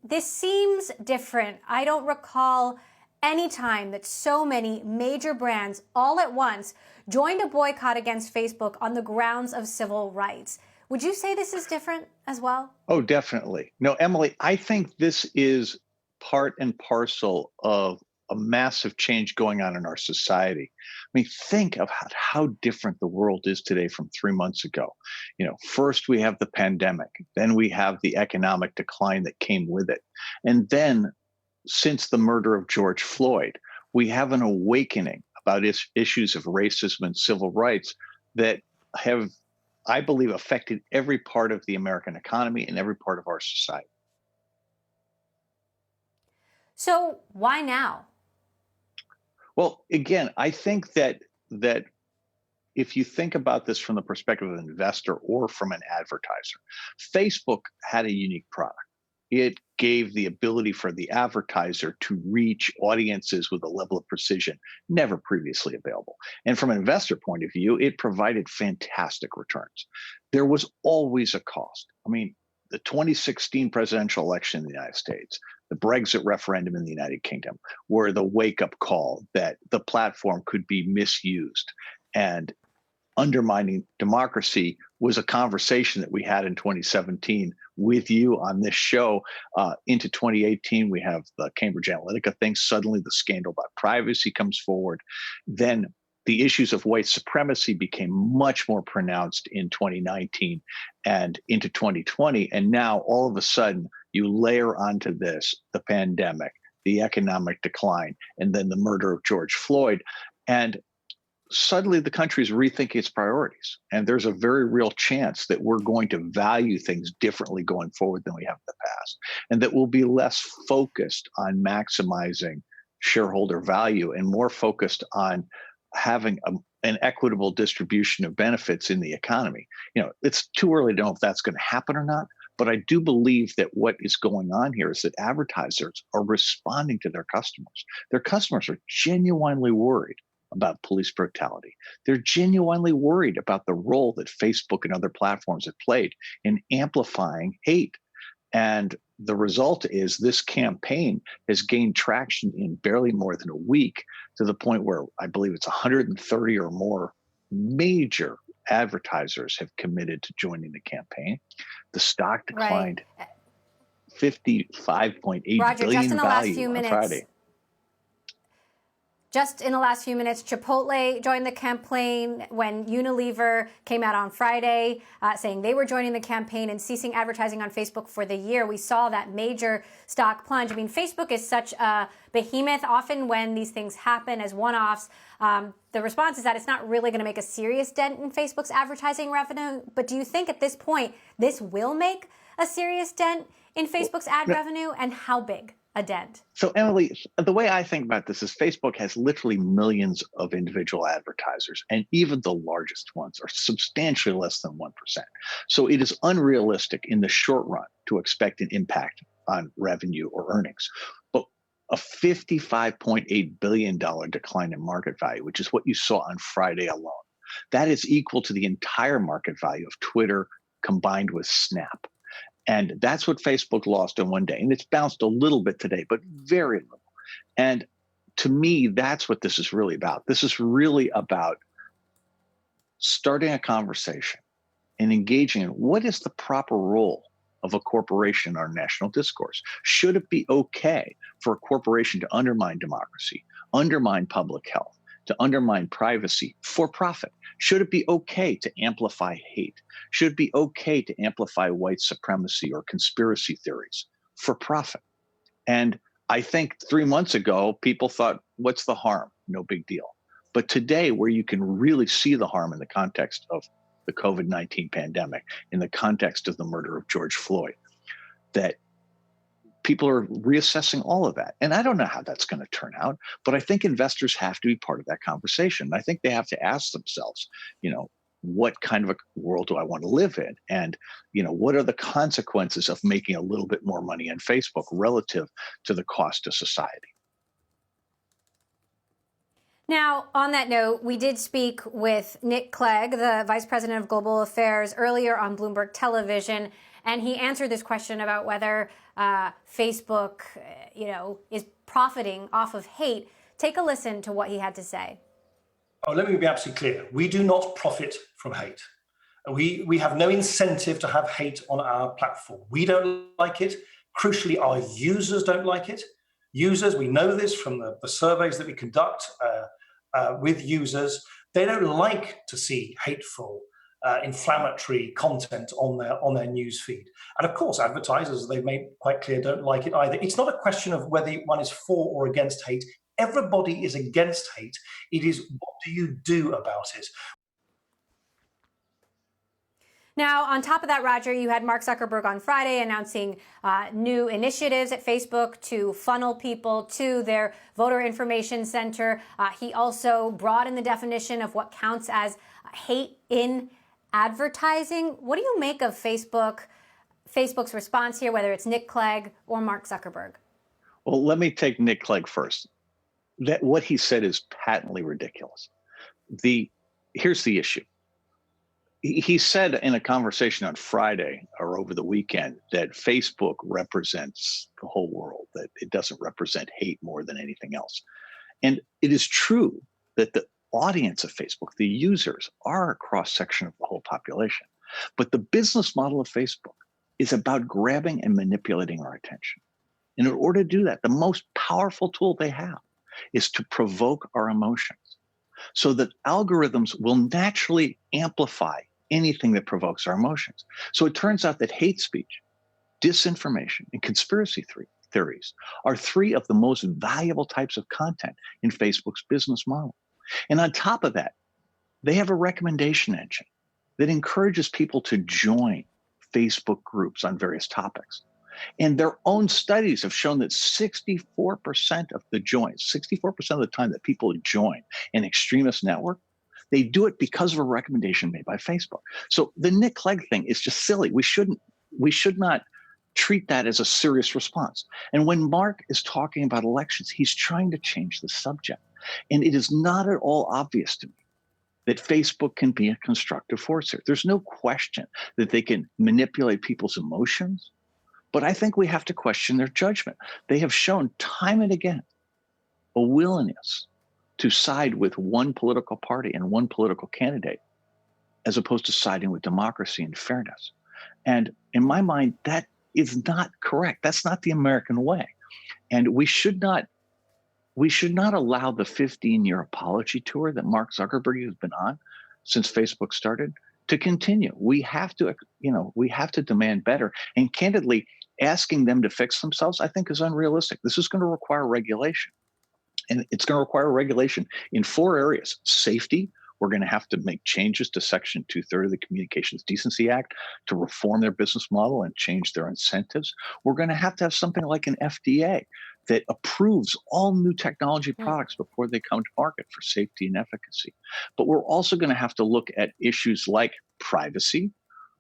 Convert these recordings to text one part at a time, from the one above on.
this seems different. I don't recall any time that so many major brands all at once joined a boycott against Facebook on the grounds of civil rights. Would you say this is different as well? Oh, definitely. No, Emily, I think this is part and parcel of a massive change going on in our society. I mean, think of how different the world is today from 3 months ago. First we have the pandemic, then we have the economic decline that came with it. And then since the murder of George Floyd, we have an awakening about issues of racism and civil rights that have, I believe, affected every part of the American economy and every part of our society. So why now? Well, again, I think that if you think about this from the perspective of an investor or from an advertiser, Facebook had a unique product. It gave the ability for the advertiser to reach audiences with a level of precision never previously available. And from an investor point of view, it provided fantastic returns. There was always a cost. I mean, the 2016 presidential election in the United States, the Brexit referendum in the United Kingdom, were the wake-up call that the platform could be misused. And undermining democracy was a conversation that we had in 2017 with you on this show. Into 2018, we have the Cambridge Analytica thing. Suddenly the scandal about privacy comes forward. Then the issues of white supremacy became much more pronounced in 2019 and into 2020. And now all of a sudden you layer onto this the pandemic, the economic decline, and then the murder of George Floyd. And suddenly the country is rethinking its priorities. And there's a very real chance that we're going to value things differently going forward than we have in the past. And that we'll be less focused on maximizing shareholder value and more focused on having an equitable distribution of benefits in the economy. It's too early to know if that's going to happen or not. But I do believe that what is going on here is that advertisers are responding to their customers. Their customers are genuinely worried about police brutality. They're genuinely worried about the role that Facebook and other platforms have played in amplifying hate. And the result is this campaign has gained traction in barely more than a week, to the point where I believe it's 130 or more major advertisers have committed to joining the campaign. The stock declined 55.8 Roger, billion just in the value last few on minutes, Friday. Just in the last few minutes, Chipotle joined the campaign when Unilever came out on Friday saying they were joining the campaign and ceasing advertising on Facebook for the year. We saw that major stock plunge. I mean, Facebook is such a behemoth. Often when these things happen as one-offs, the response is that it's not really going to make a serious dent in Facebook's advertising revenue. But do you think at this point this will make a serious dent in Facebook's ad revenue, and how big a dent? So, Emily, the way I think about this is Facebook has literally millions of individual advertisers, and even the largest ones are substantially less than 1%. So it is unrealistic in the short run to expect an impact on revenue or earnings. But a $55.8 billion decline in market value, which is what you saw on Friday alone, that is equal to the entire market value of Twitter combined with Snap. And that's what Facebook lost in one day. And it's bounced a little bit today, but very little. And to me, that's what this is really about. This is really about starting a conversation and engaging in what is the proper role of a corporation in our national discourse. Should it be okay for a corporation to undermine democracy, undermine public health, to undermine privacy for profit? Should it be okay to amplify hate? Should it be okay to amplify white supremacy or conspiracy theories for profit? And I think 3 months ago, people thought, what's the harm? No big deal. But today, where you can really see the harm in the context of the COVID-19 pandemic, in the context of the murder of George Floyd, that people are reassessing all of that. And I don't know how that's going to turn out, but I think investors have to be part of that conversation. I think they have to ask themselves, what kind of a world do I want to live in? And, what are the consequences of making a little bit more money on Facebook relative to the cost to society? Now, on that note, we did speak with Nick Clegg, the Vice President of Global Affairs, earlier on Bloomberg Television. And he answered this question about whether Facebook, is profiting off of hate. Take a listen to what he had to say. Oh, let me be absolutely clear. We do not profit from hate. We have no incentive to have hate on our platform. We don't like it. Crucially, our users don't like it. Users, we know this from the surveys that we conduct with users. They don't like to see hateful, inflammatory content on their news feed. And of course, advertisers, they've made quite clear, don't like it either. It's not a question of whether one is for or against hate. Everybody is against hate. It is, what do you do about it? Now, on top of that, Roger, you had Mark Zuckerberg on Friday announcing new initiatives at Facebook to funnel people to their voter information center. He also broadened the definition of what counts as hate in advertising. What do you make of Facebook's response here, whether it's Nick Clegg or Mark Zuckerberg? Well, let me take Nick Clegg first. What he said is patently ridiculous. Here's the issue. He said in a conversation on Friday or over the weekend that Facebook represents the whole world, that it doesn't represent hate more than anything else. And it is true that the audience of Facebook, the users, are a cross-section of the whole population. But the business model of Facebook is about grabbing and manipulating our attention. And in order to do that, the most powerful tool they have is to provoke our emotions, so that algorithms will naturally amplify anything that provokes our emotions. So it turns out that hate speech, disinformation, and conspiracy theories are three of the most valuable types of content in Facebook's business model. And on top of that, they have a recommendation engine that encourages people to join Facebook groups on various topics. And their own studies have shown that 64% of the joins, 64% of the time that people join an extremist network, they do it because of a recommendation made by Facebook. So the Nick Clegg thing is just silly. We should not treat that as a serious response. And when Mark is talking about elections, he's trying to change the subject. And it is not at all obvious to me that Facebook can be a constructive force here. There's no question that they can manipulate people's emotions, but I think we have to question their judgment. They have shown time and again a willingness to side with one political party and one political candidate, as opposed to siding with democracy and fairness. And in my mind, that is not correct. That's not the American way. And we should not allow the 15-year apology tour that Mark Zuckerberg has been on since Facebook started to continue. We have to demand better. And candidly, asking them to fix themselves, I think, is unrealistic. This is going to require regulation. And it's going to require regulation in 4 areas. Safety. We're going to have to make changes to Section 230 of the Communications Decency Act to reform their business model and change their incentives. We're going to have something like an FDA that approves all new technology products before they come to market for safety and efficacy. But we're also going to have to look at issues like privacy.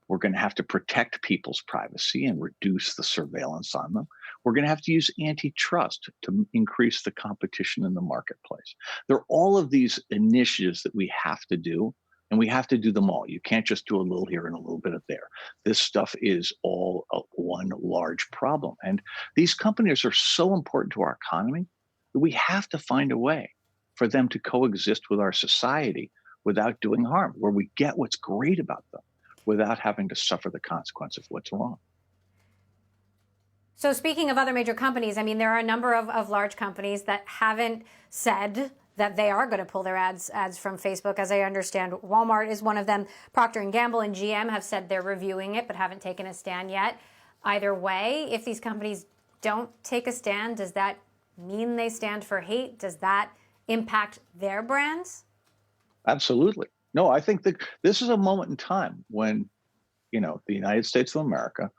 We're going to have to protect people's privacy and reduce the surveillance on them. We're going to have to use antitrust to increase the competition in the marketplace. There are all of these initiatives that we have to do, and we have to do them all. You can't just do a little here and a little bit of there. This stuff is all one large problem. And these companies are so important to our economy that we have to find a way for them to coexist with our society without doing harm, where we get what's great about them without having to suffer the consequence of what's wrong. So speaking of other major companies, I mean, there are a number of large companies that haven't said that they are going to pull their ads from Facebook. As I understand, Walmart is one of them. Procter & Gamble and GM have said they're reviewing it, but haven't taken a stand yet. Either way, if these companies don't take a stand, does that mean they stand for hate? Does that impact their brands? Absolutely. No, I think that this is a moment in time when, the United States of America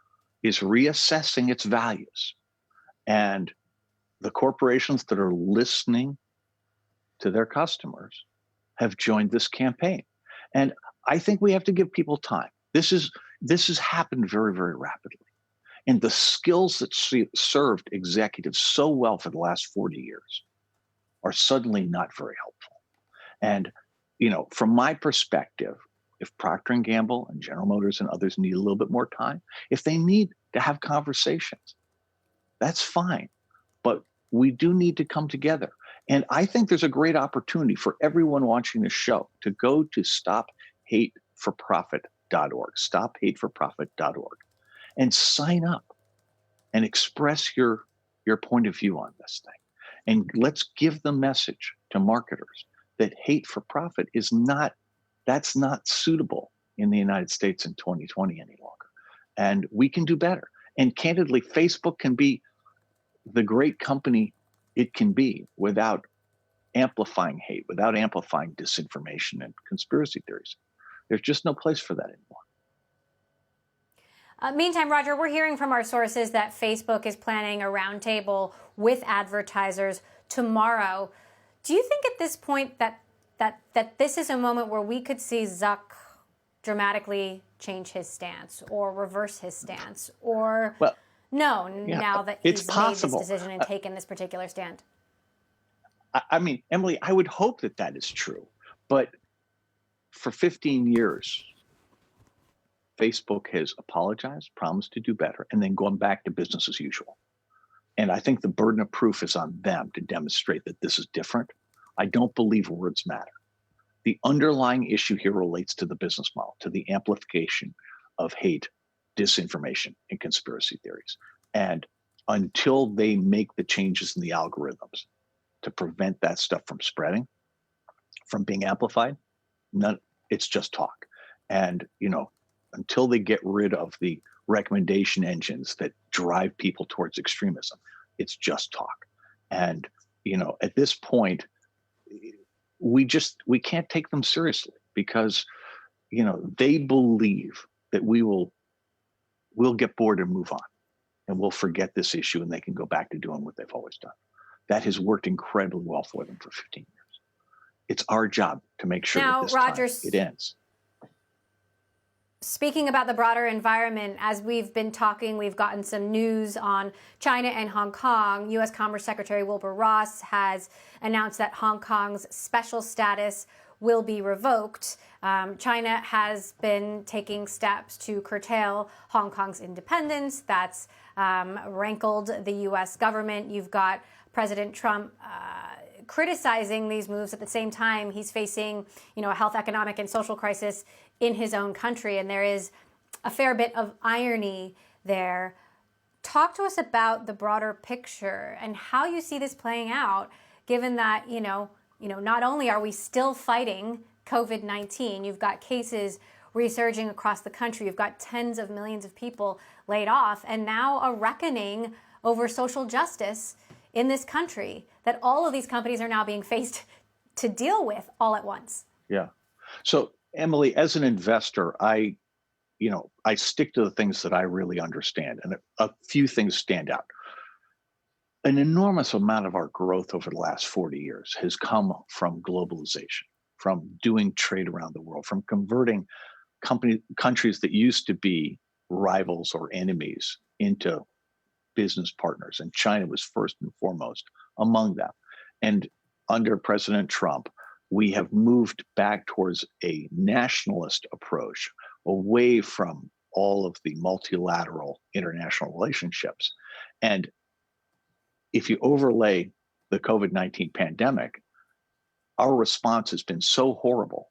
is reassessing its values. And the corporations that are listening to their customers have joined this campaign. And I think we have to give people time. This has happened very, very rapidly. And the skills that served executives so well for the last 40 years are suddenly not very helpful. And, from my perspective, if Procter and Gamble and General Motors and others need a little bit more time, if they need to have conversations, that's fine. But we do need to come together. And I think there's a great opportunity for everyone watching this show to go to stophateforprofit.org, stophateforprofit.org, and sign up and express your point of view on this thing. And let's give the message to marketers that hate for profit is not, that's not suitable in the United States in 2020 any longer. And we can do better. And candidly, Facebook can be the great company it can be without amplifying hate, without amplifying disinformation and conspiracy theories. There's just no place for that anymore. Meantime, Roger, we're hearing from our sources that Facebook is planning a roundtable with advertisers tomorrow. Do you think at this point that this is a moment where we could see Zuck dramatically change his stance or reverse his stance, or now that he's made this decision and taken this particular stand? I mean, Emily, I would hope that that is true, but for 15 years, Facebook has apologized, promised to do better, and then gone back to business as usual. And I think the burden of proof is on them to demonstrate that this is different. I don't believe words matter. The underlying issue here relates to the business model, to the amplification of hate, disinformation, and conspiracy theories. And until they make the changes in the algorithms to prevent that stuff from spreading, from being amplified, it's just talk. And, until they get rid of the recommendation engines that drive people towards extremism, it's just talk. And, at this point, we can't take them seriously because, they believe that we'll get bored and move on and we'll forget this issue and they can go back to doing what they've always done. That has worked incredibly well for them for 15 years. It's our job to make sure that this time it ends. Speaking about the broader environment, as we've been talking, we've gotten some news on China and Hong Kong. U.S. Commerce Secretary Wilbur Ross has announced that Hong Kong's special status will be revoked. China has been taking steps to curtail Hong Kong's independence. That's rankled the U.S. government. You've got President Trump criticizing these moves. At the same time, he's facing, a health, economic, and social crisis in his own country, and there is a fair bit of irony there. Talk to us about the broader picture and how you see this playing out, given that, not only are we still fighting COVID-19, you've got cases resurging across the country, you've got tens of millions of people laid off, and now a reckoning over social justice in this country that all of these companies are now being faced to deal with all at once. Yeah. So, Emily, as an investor, I stick to the things that I really understand, and a few things stand out. An enormous amount of our growth over the last 40 years has come from globalization, from doing trade around the world, from converting countries that used to be rivals or enemies into business partners. And China was first and foremost among them. And under President Trump, we have moved back towards a nationalist approach, away from all of the multilateral international relationships. And if you overlay the COVID-19 pandemic, our response has been so horrible.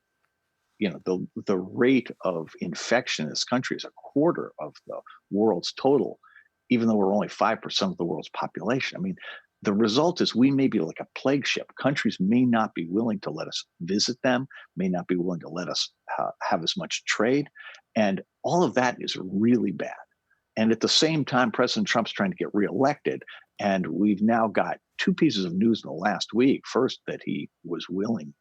The rate of infection in this country is a quarter of the world's total, even though we're only 5% of the world's population. I mean, the result is we may be like a plague ship. Countries may not be willing to let us visit them, may not be willing to let us have as much trade. And all of that is really bad. And at the same time, President Trump's trying to get reelected. And we've now got two pieces of news in the last week. First, that he was willing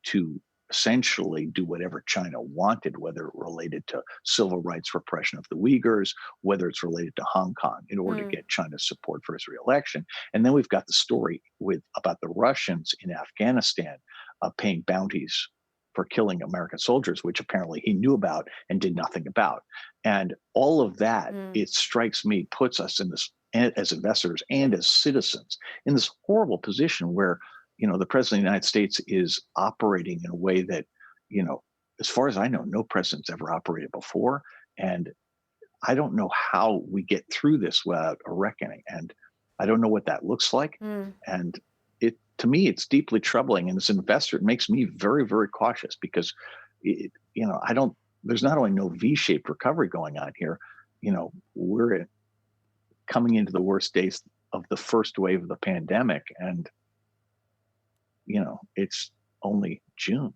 to essentially do whatever China wanted, whether it related to civil rights repression of the Uyghurs, whether it's related to Hong Kong, in order to get China's support for his reelection. And then we've got the story about the Russians in Afghanistan paying bounties for killing American soldiers, which apparently he knew about and did nothing about. And all of that, it strikes me, puts us in this, as investors and as citizens, in this horrible position where the president of the United States is operating in a way that, as far as I know, no president's ever operated before. And I don't know how we get through this without a reckoning. And I don't know what that looks like. Mm. And to me, it's deeply troubling. And as an investor, it makes me very, very cautious because, there's not only no V-shaped recovery going on here, we're coming into the worst days of the first wave of the pandemic. And, it's only June.